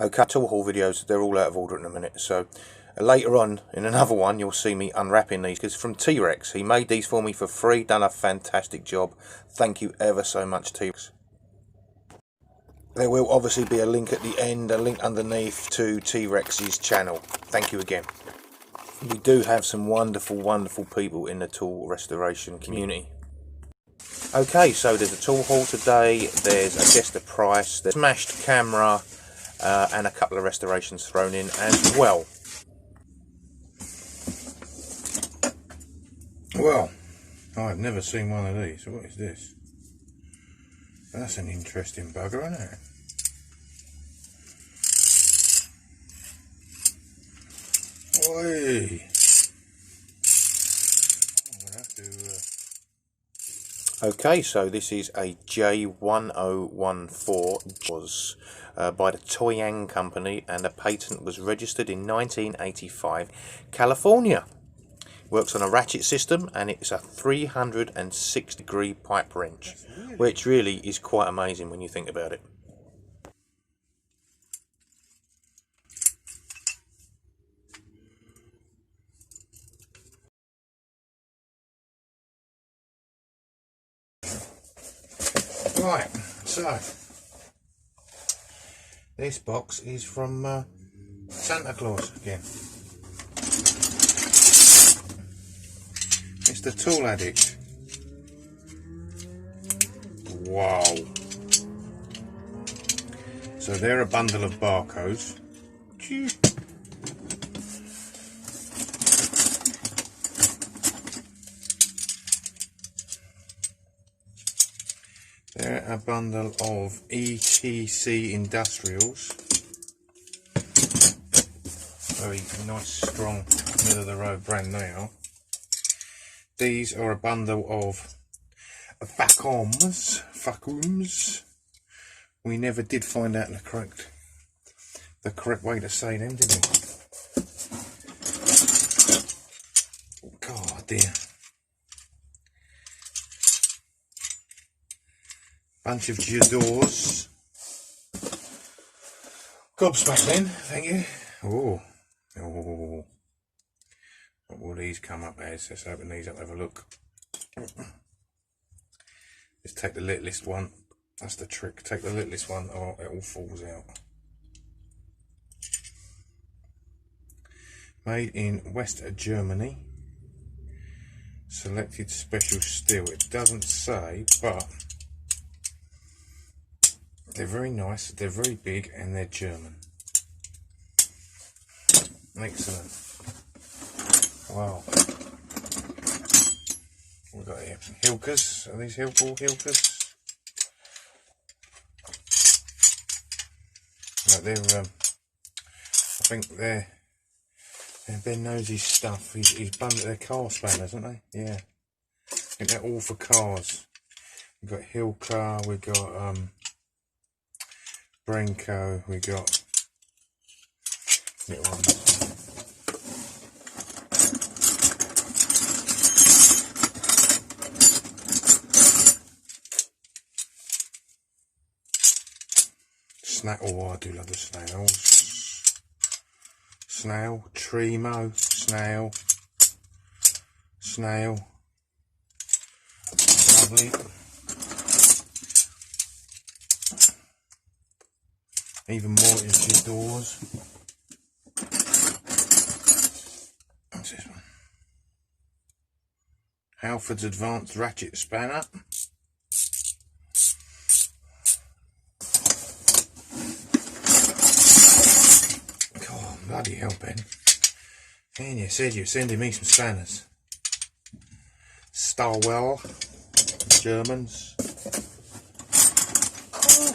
Okay, tool haul videos, they're all out of order in a minute, so later on in another one you'll see me unwrapping these, because from T-Rex, he made these for me for free, done a fantastic job. Thank you ever so much, T-Rex. There will obviously be a link at the end, a link underneath to T-Rex's channel. Thank you again. We do have some wonderful people in the tool restoration community. Okay, so there's a tool haul today, there's I guess the price, the smashed camera, and a couple of restorations thrown in as well. Well, I've never seen one of these. What is this? That's an interesting bugger, isn't it? Oi! I'm gonna have to, Okay, so this is a J1014 Jaws by the Toyang Company, and the patent was registered in 1985, California. Works on a ratchet system, and it's a 306-degree pipe wrench, which really is quite amazing when you think about it. Right, so this box is from Santa Claus again. It's the Tool Addict. Wow. So they're a bundle of barcodes. They're a bundle of ETC Industrials. Very nice, strong, middle of the road brand they are. These are a bundle of vacuums. We never did find out the correct way to say them, did we? God dear. Bunch of Jadors. Gobsmacked then, thank you. Oh. What will these come up as? Let's open these up, have a look. Let's take the littlest one. That's the trick. Take the littlest one, or it all falls out. Made in West Germany. Selected special steel. It doesn't say, but they're very nice, they're very big, and they're German. Excellent. Wow. We've got here Hilkers. Are these Hilkers? No, they're I think they're Ben Nosey's stuff. He's bundled their car spanners, aren't they? Yeah. I think they're all for cars. We've got Hilker, we've got Brenco, we got little ones. Oh, I do love the snails. Snail, Tremo, snail. Lovely. Even more into doors. What's this one? Halford's Advanced Ratchet Spanner. Bloody hell, Ben. And you said you're sending me some spanners. Starwell, Germans. Oh.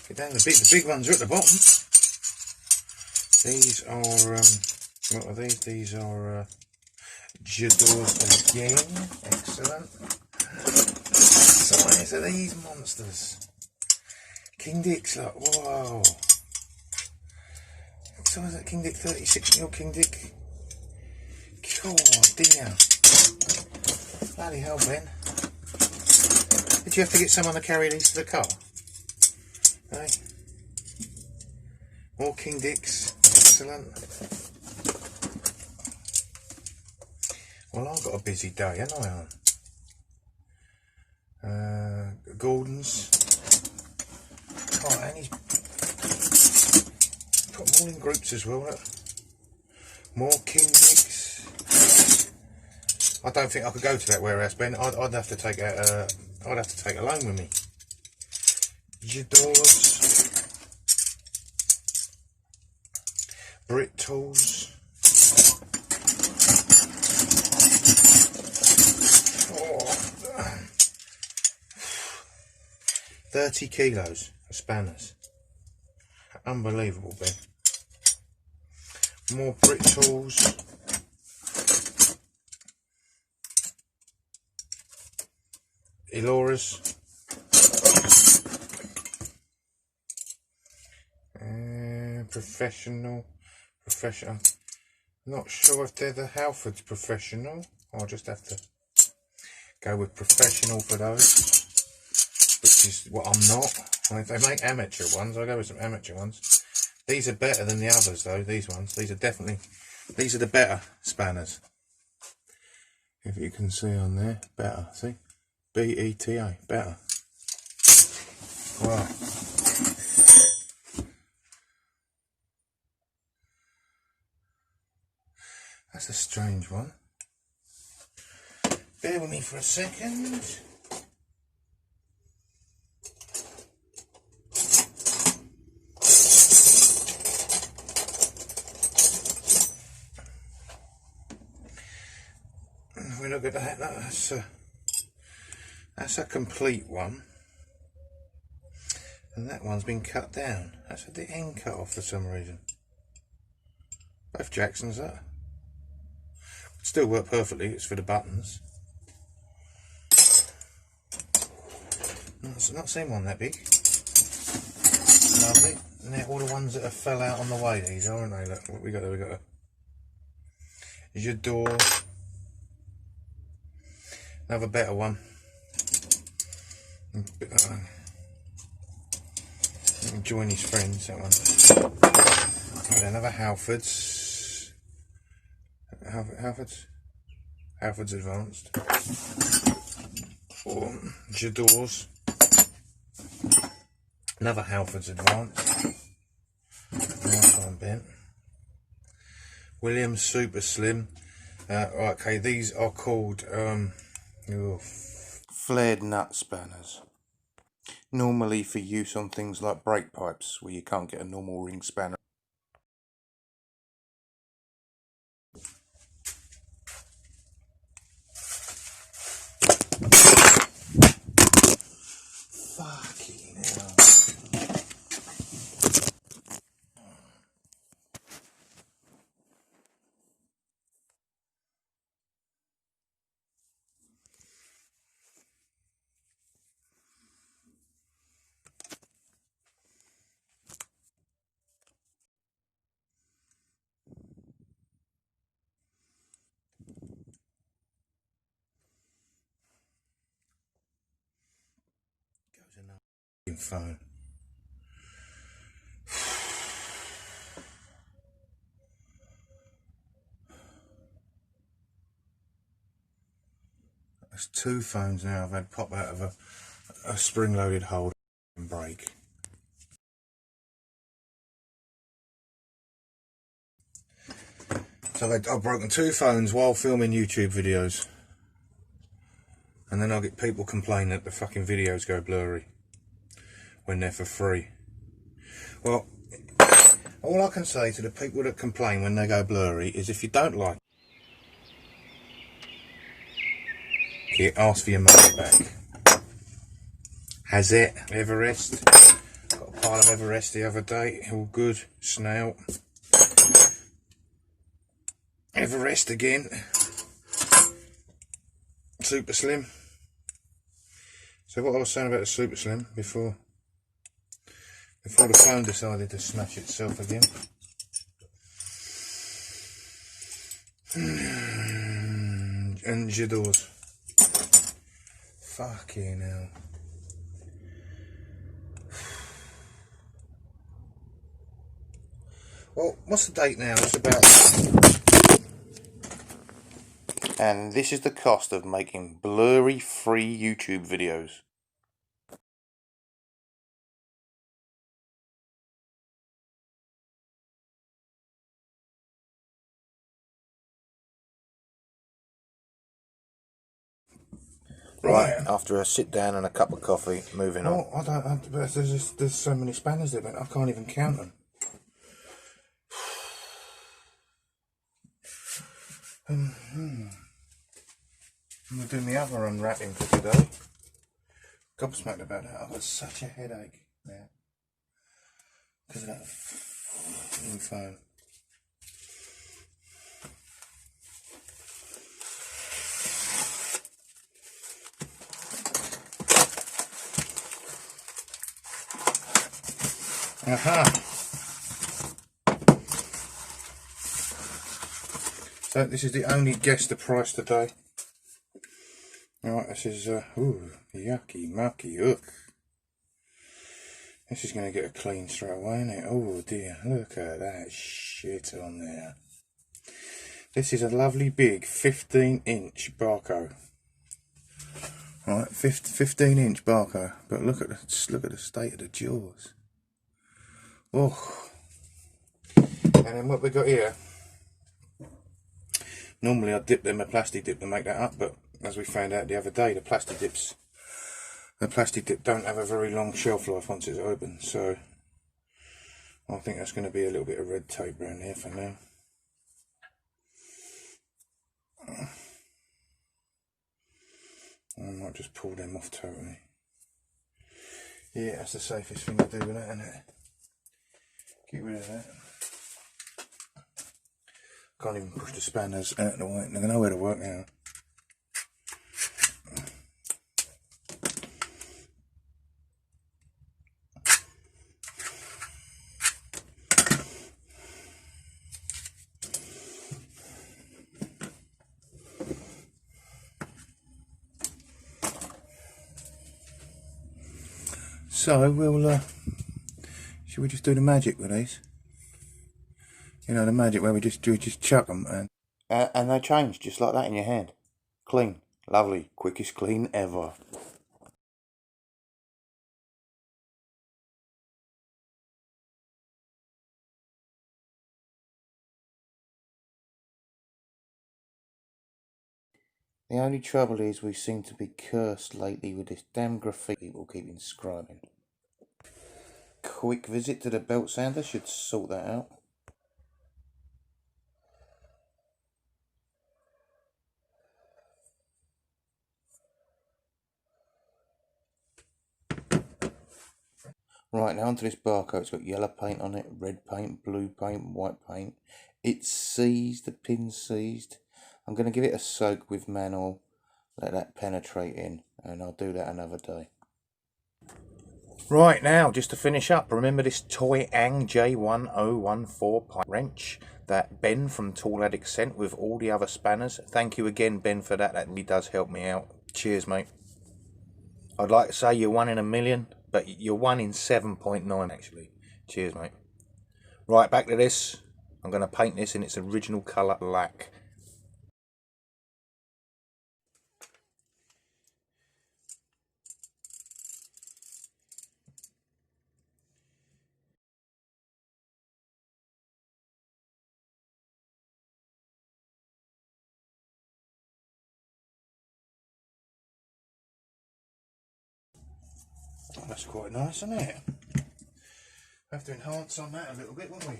Get down, the big ones are at the bottom. These are, what are these? These are Jadors again. Excellent. Size of these monsters. King Dick's, look, whoa. So is that King Dick 36mm King Dick? God dear. Bloody hell, Ben. Did you have to get someone to carry these to the car? Hey? More King Dicks. Excellent. Well, I've got a busy day, haven't I? Gordon's. Oh, and he's put them all in groups as well. Look. More King Dicks. I don't think I could go to that warehouse, Ben. I'd have to take a. I'd have to take a loan with me. Your doors. Brick tools. 30 kilos of spanners. Unbelievable, Ben. More brick tools. Eloras. Professional. Not sure if they're the Halfords Professional. I'll just have to go with professional for those. Which is what I'm not. I mean, if they make amateur ones, I'll go with some amateur ones. These are better than the others though, these ones. These are the better spanners. If you can see on there, better, see? B-E-T-A, better. Wow. That's a strange one. Bear with me for a second. If we look at that, that's a complete one. And that one's been cut down. That's at the end cut off for some reason. Both Jacksons, that. Still work perfectly, it's for the buttons. Not seen one that big. Lovely. And they're all the ones that have fell out on the way, these aren't they? Look what we got there, we got a. Here's your door. Another better one. Join his friends, that one. Okay, another Halfords. Halfords Advanced. Or Jadors. Another Halfords Advanced. Nice one, bent. Williams Super Slim. Okay, these are called flared nut spanners. Normally for use on things like brake pipes where you can't get a normal ring spanner. Fucking hell. Goes another phone. There's two phones now I've had pop out of a spring-loaded holder and break. So I've broken two phones while filming YouTube videos. And then I'll get people complaining that the fucking videos go blurry when they're for free. Well, all I can say to the people that complain when they go blurry is if you don't like it, ask for your money back. Has it? Everest. Got a pile of Everest the other day. All good. Snail. Everest again. Super Slim. So what I was saying about the Super Slim before the phone decided to smash itself again. And Jadors. Fucking hell. Well, what's the date now? It's about... And this is the cost of making blurry free YouTube videos. Right, after a sit down and a cup of coffee, moving on. There's so many spanners there, but I can't even count them. I'm going to do my other unwrapping for today. Gobsmacked about that. I've got such a headache now because of that f***ing phone. Aha! So this is the only guess the price today. Alright, this is, ooh, yucky, mucky, ugh. This is going to get a clean straight away, isn't it? Oh dear, look at that shit on there. This is a lovely big 15-inch bahco. Right, 15-inch bahco, but look at the state of the jaws. Oh, and then what we got here? Normally I dip them a plastic dip to make that up, but as we found out the other day, the plastic dip don't have a very long shelf life once it's open, so I think that's going to be a little bit of red tape around here for now. I might just pull them off totally. Yeah, that's the safest thing to do with that, isn't it? Get rid of that. Can't even push the spanners out of the way. They're nowhere to work now. So we'll should we just do the magic with these? You know, the magic where we just chuck them and they change just like that in your hand. Clean, lovely, quickest clean ever. The only trouble is we seem to be cursed lately with this damn graffiti people keep inscribing. Quick visit to the belt sander should sort that out. Right, now onto this barcode. It's got yellow paint on it, red paint, blue paint, white paint. It's seized, the pin's seized. I'm going to give it a soak with man oil, let that penetrate in, and I'll do that another day. Right, now, just to finish up, remember this Toy Ang J1014 pipe wrench that Ben from Tool Addict sent with all the other spanners. Thank you again, Ben, for that. That really does help me out. Cheers, mate. I'd like to say you're 1 in a million, but you're 1 in 7.9 actually. Cheers, mate. Right, back to this. I'm going to paint this in its original colour black. Oh, that's quite nice, isn't it? Have to enhance on that a little bit, won't we?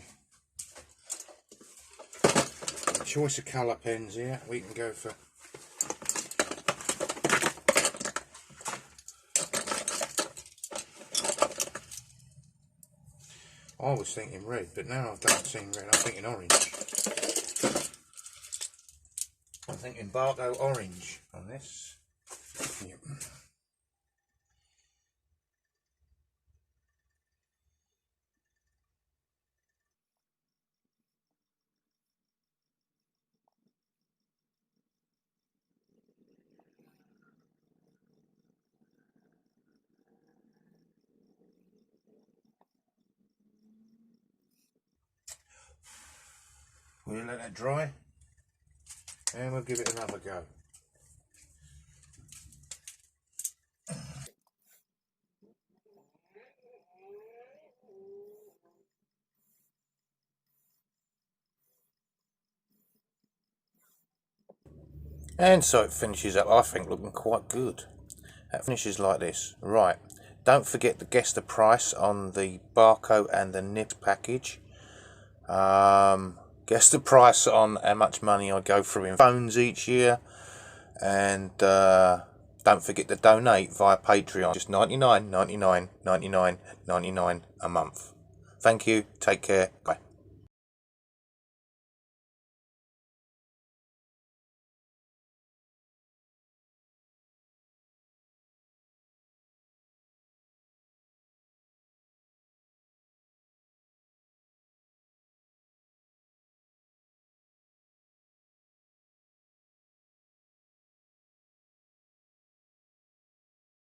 Choice of colour pens here. We can go for I was thinking red, but now I don't see red, I'm thinking orange. I'm thinking bahco orange on this. Yep. We'll let that dry and we'll give it another go. And so it finishes up, I think, looking quite good. That finishes like this. Right, don't forget to guess the price on the bahco and the nip package. Guess the price on how much money I go through in phones each year. And don't forget to donate via Patreon. Just $99.99 $99.99 a month. Thank you, take care, bye.